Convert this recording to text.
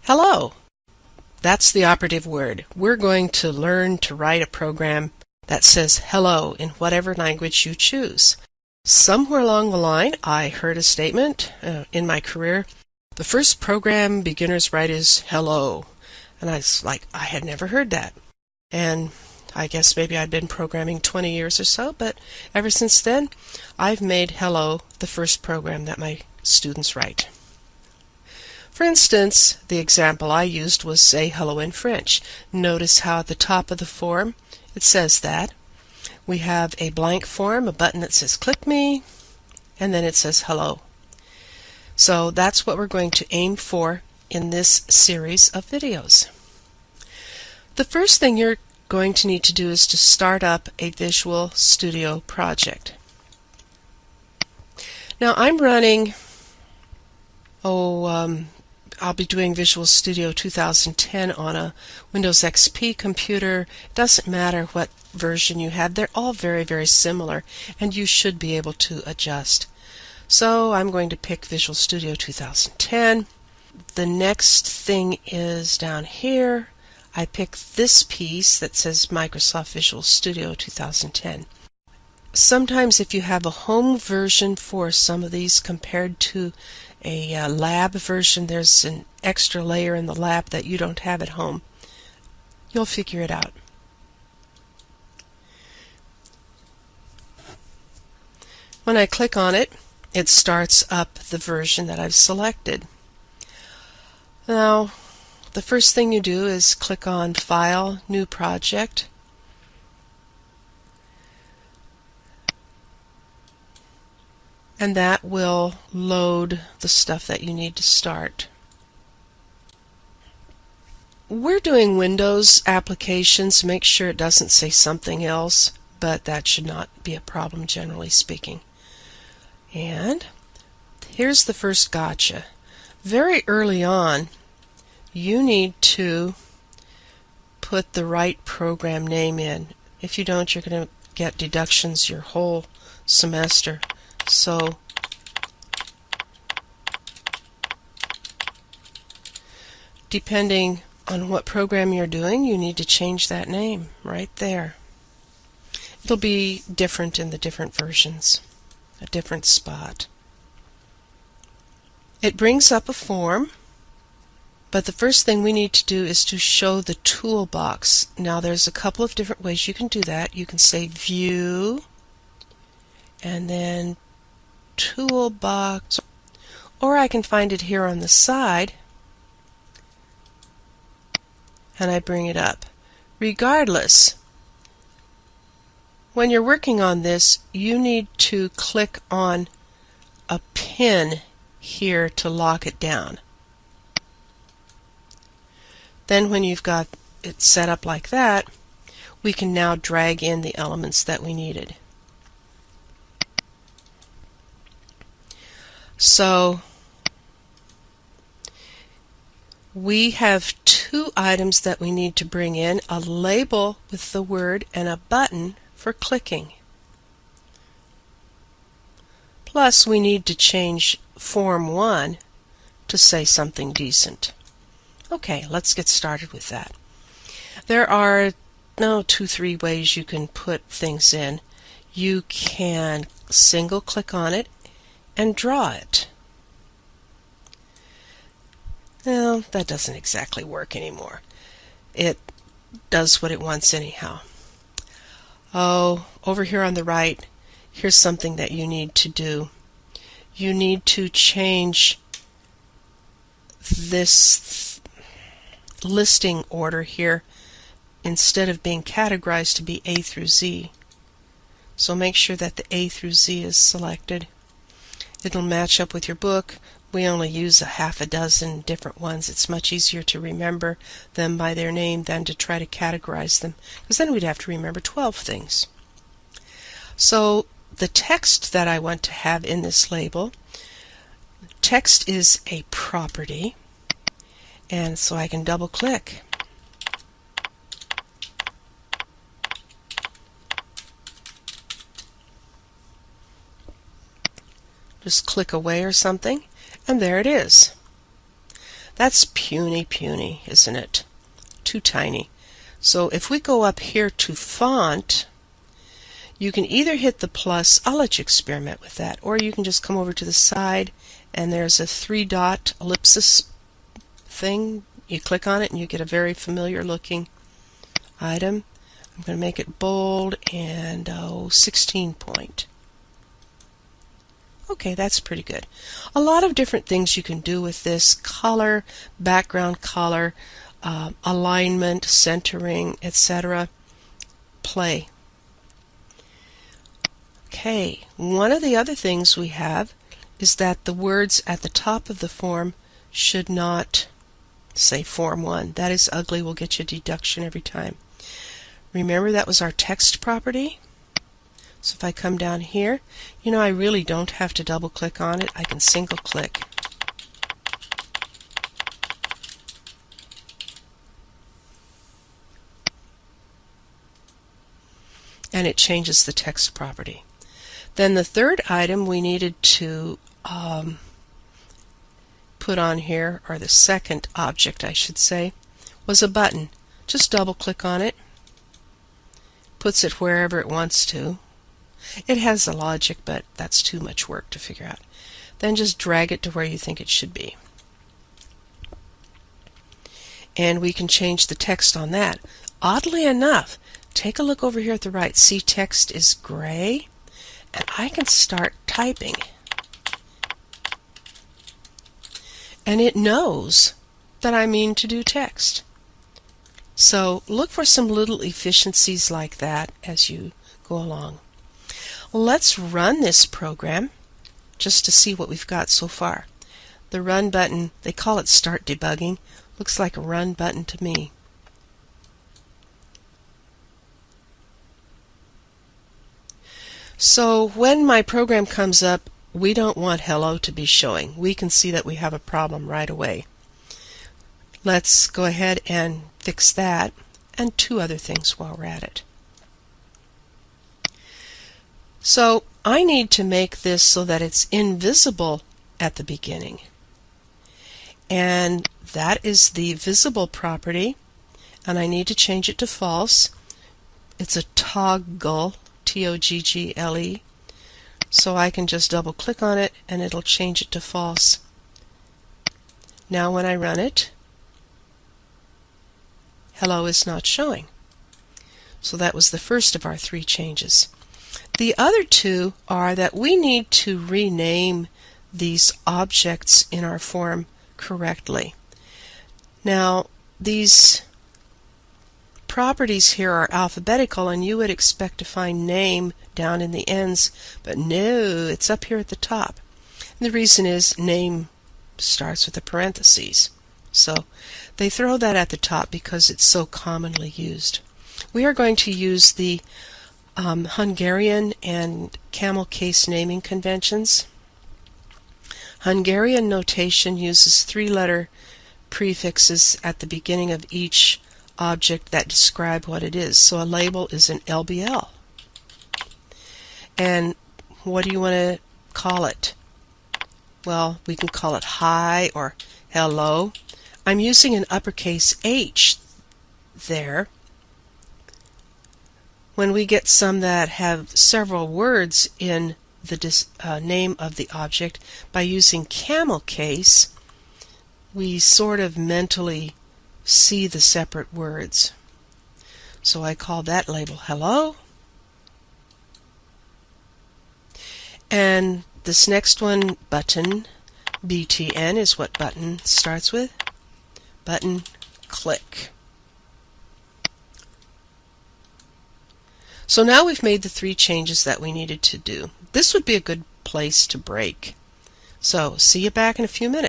Hello! That's the operative word. We're going to learn to write a program that says hello in whatever language you choose. Somewhere along the line, I heard a statement in my career, the first program beginners write is hello. And I was like, I had never heard that. And I guess maybe I'd been programming 20 years or so, but ever since then, I've made hello the first program that my students write. For instance, the example I used was say hello in French. Notice how at the top of the form it says that. We have a blank form, a button that says click me, and then it says hello. So that's what we're going to aim for in this series of videos. The first thing you're going to need to do is to start up a Visual Studio project. Now I'm running, I'll be doing Visual Studio 2010 on a Windows XP computer. It doesn't matter what version you have. They're all very, very similar, and you should be able to adjust. So I'm going to pick Visual Studio 2010. The next thing is down here. I pick this piece that says Microsoft Visual Studio 2010. Sometimes if you have a home version for some of these compared to a lab version, there's an extra layer in the lab that you don't have at home. You'll figure it out. When I click on it, it starts up the version that I've selected. Now, the first thing you do is click on File, New Project. And that will load the stuff that you need to start. We're doing Windows applications. Make sure it doesn't say something else, but that should not be a problem generally speaking. And here's the first gotcha. Very early on, you need to put the right program name in. If you don't, you're going to get deductions your whole semester. So depending on what program you're doing, you need to change that name right there. It'll be different in the different versions, a different spot. It brings up a form, but the first thing we need to do is to show the toolbox. Now there's a couple of different ways you can do that. You can say View and then Toolbox, or I can find it here on the side and I bring it up. Regardless, when you're working on this, you need to click on a pin here to lock it down. Then when you've got it set up like that, we can now drag in the elements that we needed. So we have two items that we need to bring in, a label with the word and a button for clicking. Plus we need to change Form 1 to say something decent. Okay, let's get started with that. There are 2-3 ways you can put things in. You can single click on it and draw it. Well, that doesn't exactly work anymore. It does what it wants anyhow. Oh, over here on the right, here's something that you need to do. You need to change this listing order here, instead of being categorized, to be A through Z. So make sure that the A through Z is selected. It'll match up with your book. We only use a half a dozen different ones. It's much easier to remember them by their name than to try to categorize them, because then we'd have to remember 12 things. So the text that I want to have in this label, text is a property, and so I can double click. Just click away or something, and there it is. That's puny, isn't it? Too tiny. So if we go up here to font, you can either hit the plus, I'll let you experiment with that, or you can just come over to the side and there's a 3-dot ellipsis thing. You click on it and you get a very familiar looking item. I'm going to make it bold and 16 point. Okay, that's pretty good. A lot of different things you can do with this: color, background color, alignment, centering, etc. Play. Okay, one of the other things we have is that the words at the top of the form should not say Form 1. That is ugly, will get you a deduction every time. Remember, that was our text property. So if I come down here, I really don't have to double click on it. I can single click. And it changes the text property. Then the third item we needed to put on here, or the second object I should say, was a button. Just double click on it. Puts it wherever it wants to. It has a logic, but that's too much work to figure out. Then just drag it to where you think it should be. And we can change the text on that. Oddly enough, take a look over here at the right. See, text is gray, and I can start typing. And it knows that I mean to do text. So look for some little efficiencies like that as you go along. Let's run this program just to see what we've got so far. The run button, they call it start debugging, looks like a run button to me. So when my program comes up, we don't want hello to be showing. We can see that we have a problem right away. Let's go ahead and fix that, and two other things while we're at it. So I need to make this so that it's invisible at the beginning. And that is the visible property, and I need to change it to false. It's a toggle, T-O-G-G-L-E. So I can just double click on it and it'll change it to false. Now when I run it, hello is not showing. So that was the first of our three changes. The other two are that we need to rename these objects in our form correctly. Now, these properties here are alphabetical, and you would expect to find name down in the ends, but no, it's up here at the top. And the reason is name starts with a parentheses. So they throw that at the top because it's so commonly used. We are going to use the Hungarian and camel case naming conventions. Hungarian notation uses three-letter prefixes at the beginning of each object that describe what it is. So a label is an LBL. And what do you want to call it? Well, we can call it hi or hello. I'm using an uppercase H there. When we get some that have several words in the name of the object, by using camel case, we sort of mentally see the separate words. So I call that label hello. And this next one, button, BTN, is what button starts with. Button, click. So now we've made the three changes that we needed to do. This would be a good place to break. So see you back in a few minutes.